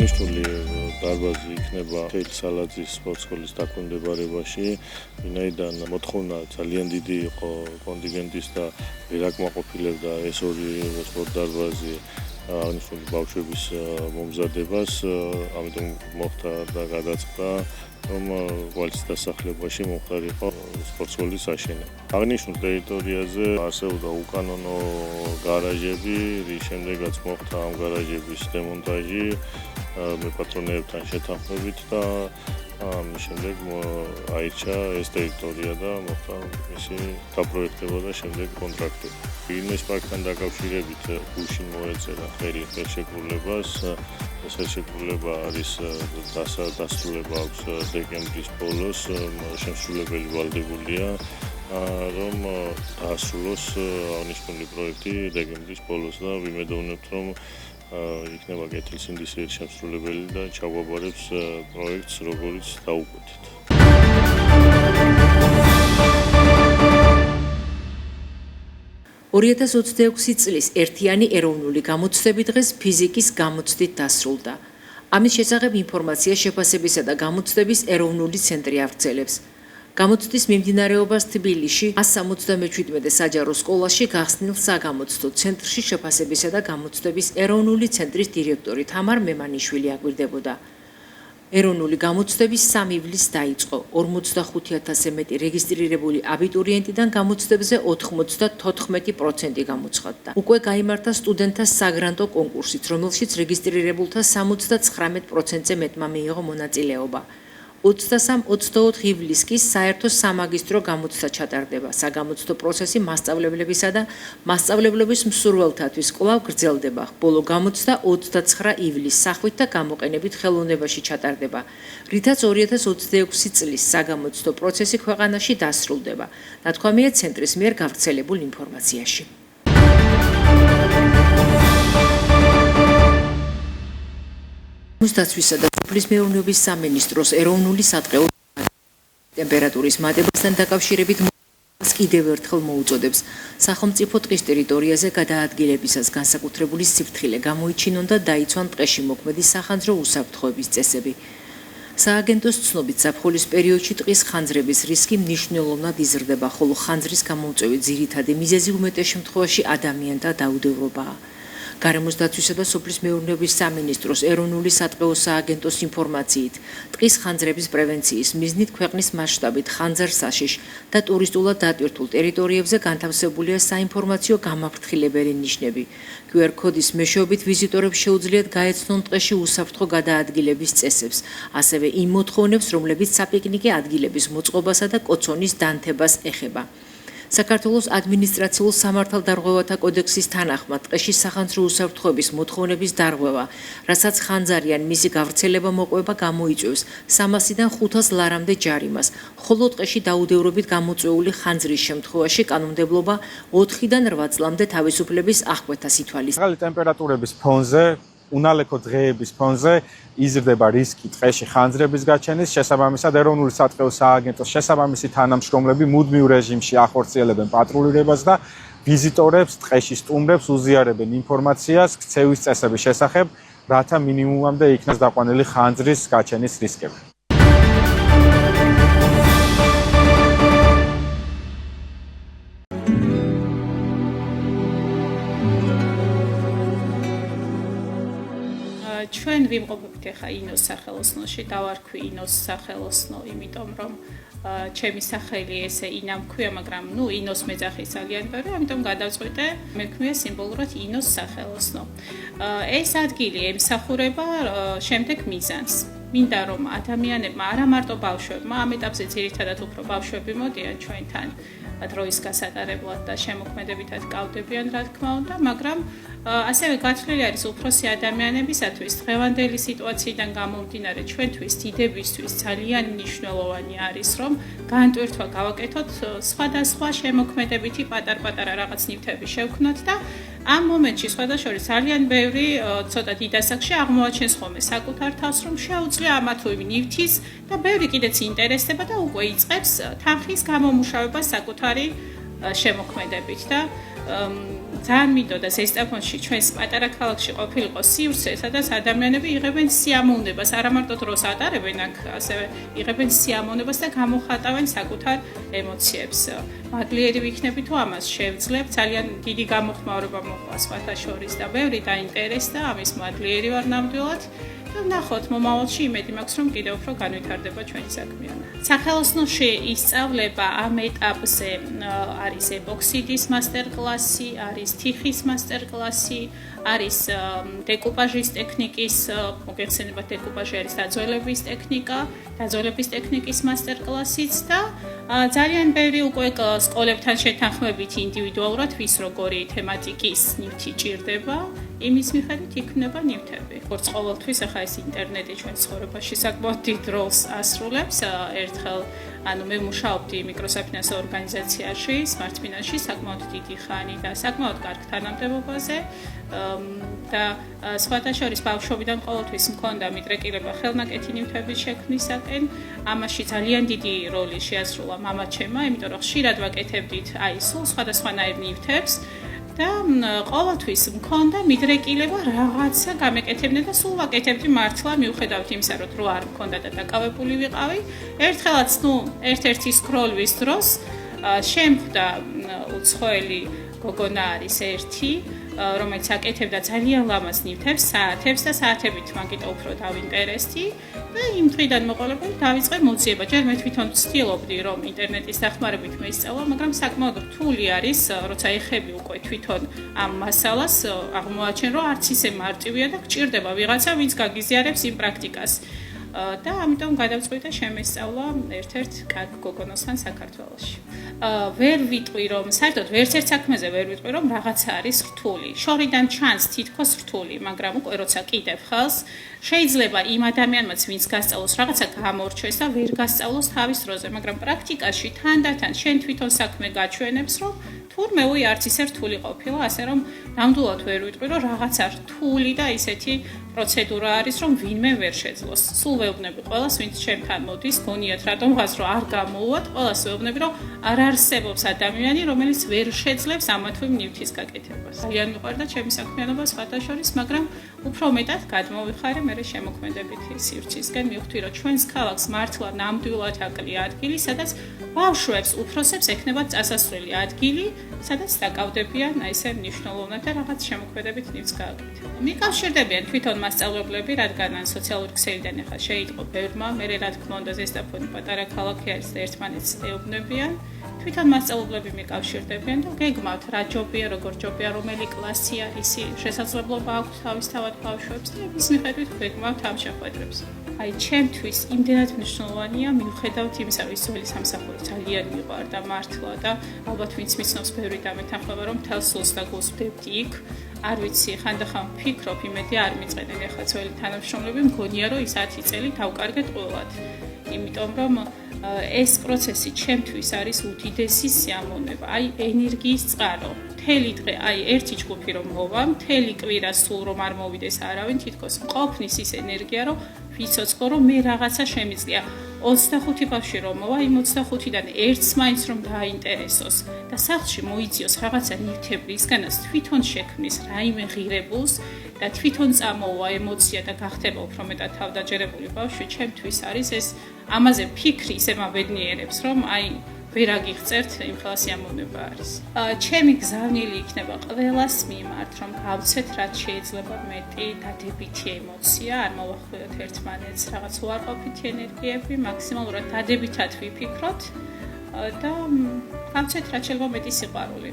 აღნიშნული დარბაზი იქნება თელსალაძის სპორტსკოლის დაქვემდებარებაში, ვინაიდან მოთხოვნა ძალიან დიდი იყო კონტინგენტის და ვერ აკმაყოფილებდა ეს ორი სპორტ დარბაზი აღნიშნული ბავშვების მომზადებას, ამიტომ მოხდა და გადაწყდა, რომ გვალის დასახლებაში მომხდარიყო სპორტსკოლის აშენება. აღნიშნულ ტერიტორიაზე არსებობდა უკანონო გარაჟები, რის შემდეგაც მოხდა ამ გარაჟების დემონტაჟი მეპატრონეებთან შეთანხმებით და ამის შემდეგ აირჩა ეს ტერიტორია და მოხდა მისი დაპროექტება და შემდეგ კონტრაქტი. ბიზნეს პარკთან დაკავშირებით გუშინ მოეწერა ხელი ხელშეკრულებას. ეს ხელშეკრულება არის დასრულება აქვს დეკემბრის ბოლოს, შემსრულებელი ვალდებულია, რომ დაასრულოს აღნიშნული პროექტი დეკემბრის ბოლოს და ვიმედოვნებთ, რომ იქნება კეთილსინდისიერი შემსრულებელი და ჩაგვაბარებს პროექტს, როგორც დაუკვეთით. –2026 წლის ერთიანი ეროვნული გამოცდები დღეს ფიზიკის გამოცდით დასრულდა. ამის შესახებ ინფორმაცია შეფასებისა და გამოცდების ეროვნული ცენტრი აღწერს. გამოცდის მიმდინარეობას თბილისში 177 საჯარო სკოლაში გახსნილ საგამოცდო ცენტრში შეფასებისა და გამოცდების ეროვნული ცენტრის დირექტორი თამარ მემანიშვილი აკვირდებოდა. ეროვნული გამოცდები 3 ივლისს დაიწყო. 45,000-ზე მეტი რეგისტრირებული აბიტურიენტიდან გამოცდებზე 94% გამოცხადდა. უკვე გაიმართა სტუდენტთა საგრანტო კონკურსიც, რომელშიც რეგისტრირებულთა 79%-ზე მეტმა მიიღო მონაწილეობა. 23-24 ივლისს კი საერთო სამაგისტრო გამოცდა ჩატარდება. საგამოცდო პროცესი მასწავლებლებისა და მასწავლებლების მსურველთათვის კვლავ გრძელდება. ბოლო გამოცდა 29 ივლისს სახვით და გამოყენებით ხელოვნებაში ჩატარდება, რითაც 2026 წლის საგამოცდო პროცესი ქვეყანაში დასრულდება. ნათქვამია ცენტრის მიერ გავრცელებულ ინფორმაციაში. დაცვისა და სოფლის მეურნეობის სამინისტროს ეროვნული სატყეო ტემპერატურის მატებასთან დაკავშირებით კიდევ ერთხელ მოუწოდებს სახელმწიფო ტყის ტერიტორიაზე გადაადგილებისას განსაკუთრებული სიფრთხილე გამოიჩინონ და დაიცვან ტყეში მოქმედი სახანძრო უსაფრთხოების წესები. სააგენტოს ცნობით ზაფხულის პერიოდში ტყის ხანძრების რისკი მნიშვნელოვნად იზრდება, ხოლო ხანძრის გამოუწვევი ძირითადი მიზეზი უმეტეს შემთხვევაში ადამიანთა დაუდევრობაა. გარემოს დაცვისა და სოფლის მეურნეობის სამინისტროს ეროვნული სატყეო სააგენტოს ინფორმაციით, ტყის ხანძრების პრევენციის მიზნით ქვეყნის მასშტაბით ხანძარ-საშიშ და ტურისტულად დატვირთულ ტერიტორიებზე განთავსებულია საინფორმაციო გამაფრთხილებელი ნიშნები. QR კოდის მეშვეობით ვიზიტორებს შეუძლიათ გაეცნონ ტყეში უსაფრთხო გადაადგილების წესებს, ასევე იმ მოთხოვნებს, რომლებიც საპიკნიკე ადგილების მოწყობასა და კოცონის დანთებას ეხება. საქართველოს ადმინისტრაციულ სამართალდარღვევათა კოდექსის თანახმად ტყეში სახანძრო უსაფრთხოების მოთხოვნების დარღვევა, რასაც ხანძარი ან მისი გავრცელება მოყვება გამოიწვევს 300-დან 500 ლარამდე ჯარიმას, ხოლო ტყეში დაუდევრობით გამოწვეული ხანძრის შემთხვევაში კანონმდებლობა 4-დან 8 წლამდე თავისუფლების აღკვეთას ითვალისწინებს. მაღალი ტემპერატურების ფონზე უნალექო დღეების ფონზე იზრდება რისკი ტყეში ხანძრების გაჩენის, შესაბამისად ეროვნული სატყეო სააგენტოს შესაბამისი თანამშრომლები მუდმივ რეჟიმში ახორციელებენ პატრულირებას და ვიზიტორებს ტყეში სტუმრებს უზიარებენ ინფორმაციას ქცევის წესების შესახებ, რათა მინიმუმამდე იქნას დაყვანილი ხანძრის გაჩენის რისკები. ჩვენ ვიმყოფებით ახლა ინოს სახელოსნოში, დავარქვი ინოს სახელოსნო, იმიტომ რომ ჩემი სახელი ესე ინამ ქვია, მაგრამ ინოს მეძახი ძალიან ბევრი, ამიტომ გადავწყვიტე მე ქვია სიმბოლურად ინოს სახელოსნო. ეს ადგილი ემსახურება შემდეგ მიზანს. მინდა რომ ადამიანებმა, არა მარტო ბავშვებმა, ამ ეტაპზე ძირითადად უფრო ბავშვები მოდიან ჩვენთან დროის გასატარებლად და შემოქმედებითად კავდებიან, რა თქმა უნდა, მაგრამ ასევე გათვლილი არის უფროსი ადამიანებისათვის დღევანდელი სიტუაციიდან გამომდინარე ჩვენთვის დიდებისთვის ძალიან მნიშვნელოვანი არის, რომ განტვირთვა გავაკეთოთ სხვადასხვა შემოქმედებითი პატარ-პატარა რაღაც ნივთები შევქნათ და ამ მომენტში სხვადასხვა ძალიან ბევრი ცოტა დიდ ასაკში აღმოაჩენს ხოლმე საკუთარ თავს, რომ შეუძლია ამა თუ იმ ნივთის და ბევრი კიდეც ინტერესდება და უკვე იწყებს თანხის გამომუშავებას საკუთარი შემოქმედებით და ძალიან მინდოდა ზესტაფონში ჩვენს პატარა ქალაქში ყოფილიყო სივრცე, სადაც ადამიანები იღებენ სიამოვნებას, არა მარტო დროს ატარებენ აქ, ასევე იღებენ სიამოვნებას და გამოხატავენ საკუთარ ემოციებს. მადლიერი ვიქნები თუ ამას შევძლებ, ძალიან დიდი გამოხმაურება მოყვა სხვათა შორის და ბევრი დაინტერესდა, ამის მადლიერი ვარ ნამდვილად. და ნახოთ მომავალში იმედი მაქვს რომ კიდევ უფრო განვითარდება ჩვენი საქმიანობა. სახელოსნოში ისწავლება ამ ეტაპზე არის ეპოქსიდის მასტერკლასი, არის თიხის მასტერკლასი, არის დეკუპაჟის ტექნიკის, მოგეხსენებათ დეკუპაჟი არის დაძველების ტექნიკა, დაძველების ტექნიკის მასტერკლასიც და ძალიან ბევრი უკვე სკოლებთან შეთანხმებით ინდივიდუალურად ვის როგორი თემატიკის ნივთი ჭირდება. იმის მიხედვით იქმნება ნივთები. როგორც ყოველთვის ახლა ეს ინტერნეტი ჩვენ ცხოვრებაში საკმაოდ დიდ როლს ასრულებს. ერთხელ მე მუშაობდი მიკროსაფინანსო ორგანიზაციაში, Smart Finance-ში საკმაოდ დიდი ხანი და საკმაოდ კარგ თანამდებობაზე და სხვათა შორის ბავშვობიდან ყოველთვის მქონდა მიდრეკილება ხელნაკეთი ნივთების შექმნისაკენ. ამაში ძალიან დიდი როლი შეასრულა მამაჩემმა, იმიტომ რომ ხშირად ვაკეთებდით სულ სხვადასხვანაირ ნივთებს. და ყოველთვის მქონდა მიდრეკილება რაღაცა გამეკეთებინა და სულ ვაკეთებდი მართლა მიუხედავად იმისა რომ დრო არ მქონდა და დაკავებული ვიყავი ერთხელაც ერთ-ერთი სკროლვის დროს შემხვდა უცხოელი გოგონა არის ერთი რომელიც აკეთებდა ძალიან ლამაზ ნივთებს საათებს და საათებით მან კიდევ უფრო დავინტერესდი და იმ დღიდან მოყოლებული დავიწყე მოძიება. ჯერ მე თვითონ ვცდილობდი რომ ინტერნეტის დახმარებით მეისწავლა, მაგრამ საკმაოდ რთული არის, როცა ეხები უკვე თვითონ ამ მასალას, აღმოაჩენ რომ არც ისე მარტივია და გჭირდება ვიღაცა, ვინც გაგიზიარებს იმ პრაქტიკას. და ამიტომ გადავწყვიტე შემესწავლა ერთ-ერთ კარგ გოგონოსთან საქართველოში. ვერ ვიტყვი რომ საერთოდ ვერცერთ საქმეზე ვერ ვიტყვი რომ რაღაცა არის რთული. შორიდან ჩანს თითქოს რთული, მაგრამ უკვე როცა კიდევ ხელს შეიძლება იმ ადამიანმაც ვინც გასწავლოს რაღაცა გამორჩეს და ვერ გასწავლოს თავის დროზე, მაგრამ პრაქტიკაში თანდათან შენ თვითონ საქმე გაჩვენებს რომ თურმე არც ისე რთული ყოფილა, ასე რომ ნამდვილად ვერ ვიტყვი რომ რაღაცა რთული და ისეთი პროცედურა არის რომ ვინმე ვერ შეძლოს. სულ ვეუბნები ყველას, ვინც ჩემთან მოდის, გონიათ რატომღაც რომ არ გამოუვათ, ყველას ვეუბნები რომ არ არსებობს ადამიანი, რომელიც ვერ შეძლებს ამა თუ იმ ნივთის გაკეთებას. ძალიან მიყვარდა ჩემი საქმიანობა სხვათა შორის, მაგრამ უფრო მეტად გადმოვიხარე მე შემოქმედებითი სივრცისგან, მივხვდი რომ ჩვენს ქალაქს მართლა ნამდვილად აკლია ადგილი, სადაც ბავშვებს, უფროსებს ექნებათ წასასვლელი ადგილი, სადაც დაკავდებიან ესე მნიშვნელოვნად და რაღაც შემოქმედებით ნივთს გააკეთებენ. მიკავშირდებიან თვითონ მასწავლებლები, რადგან ან სოციალური ქსელიდან ახლა შეიტყო ბევრმა, მე რა თქმა უნდა ზესტაფონი პატარა ქალაქი არის და ერთმანეთს ეუბნებიან. თვითონ მასწავლებლები მიკავშირდებიან და გეგმავთ რა ჯობია, როგორ ჯობია, რომელი კლასია, ისი შესაძლებლობა აქვს თავისთავად ბავშვებს და იმის მიხედვით გეგმავთ ამ შეხვედრებს. ჩემთვის იმდენად მნიშვნელოვანია მიუხედავად იმისა, რომ ძველი სამსახური ძალიან მიყვარდა მართლა და ალბათ ვინც მიცნობს ბევრი დამეთანხმება, რომ მთელ სულს და გულს ვდებდი იქ. არ ვიცი, ხანდახან ვფიქრობ, იმედი არ მიწყენენ ახლა ძველი თანამშრომლები, მგონია რომ ის 10 წელი დავკარგეთ ყველად. იმიტომ რომ ეს პროცესი ჩემთვის არის უდიდესი სიამოვნება, ენერგიის წყარო. მთელი დღე, ერთი ჯგუფი რომ მოვა, მთელი კვირა სულ რომ არ მოვიდეს არავინ, თითქოს მყოფნის ის ენერგია, რომ ვიცოცხლო რომ მე რაღაცა შემიძლია. 25 ბავშვი რომ მოვა, იმ 25-დან ერთს მაინც რომ დააინტერესოს და სახლში მოიძიოს რაღაცა ნივთები, ისგანაც თვითონ შექმნის რაიმე ღირებულს და თვითონ წამოვა ემოცია და გახდება უფრო მეტად თავდაჯერებული ბავშვი, ჩემთვის არის ეს ამაზე ფიქრი ისე მაბედნიერებს, რომ ვერ აგიღწერთ, იმ ხელა სიამოვნება არის. ჩემი გზავნილი იქნება ყველას მიმართ, რომ გავცეთ რაც შეიძლება მეტი დადებითი ემოცია, არ მოვახვილოთ ერთმანეთს რაღაც უარყოფითი ენერგიები, მაქსიმალურად დადებითად ვიფიქროთ და გავცეთ რაც შეიძლება მეტი სიყვარული.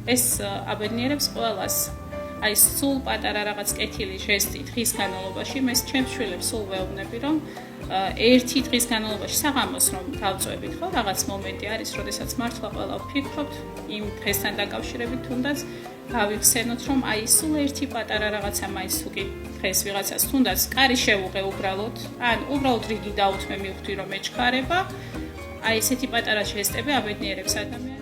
ეს აბედნიერებს ყველას. სულ პატარა რაღაც კეთილი ჟესტი დღის განმავლობაში, მე ჩემს შვილებს სულ ვეუბნები, რომ ერთი დღის განმავლობაში საღამოს რომ დავწვევით, ხო, რაღაც მომენტი არის, როდესაც მართლა ყველა ვფიქრობთ იმ დღესთან დაკავშირებით, თუნდაც გავიხსენოთ, რომ სულ ერთი პატარა რაღაცა მაინც თუ კი დღეს ვიღაცას თუნდაც კარი შევუღე უბრალოდ, ან უბრალოდ რიგი დაუთმე, მივხვდი რომ ეჩქარება, ესეთი პატარა ჟესტები აბედნიერებს ადამიანს.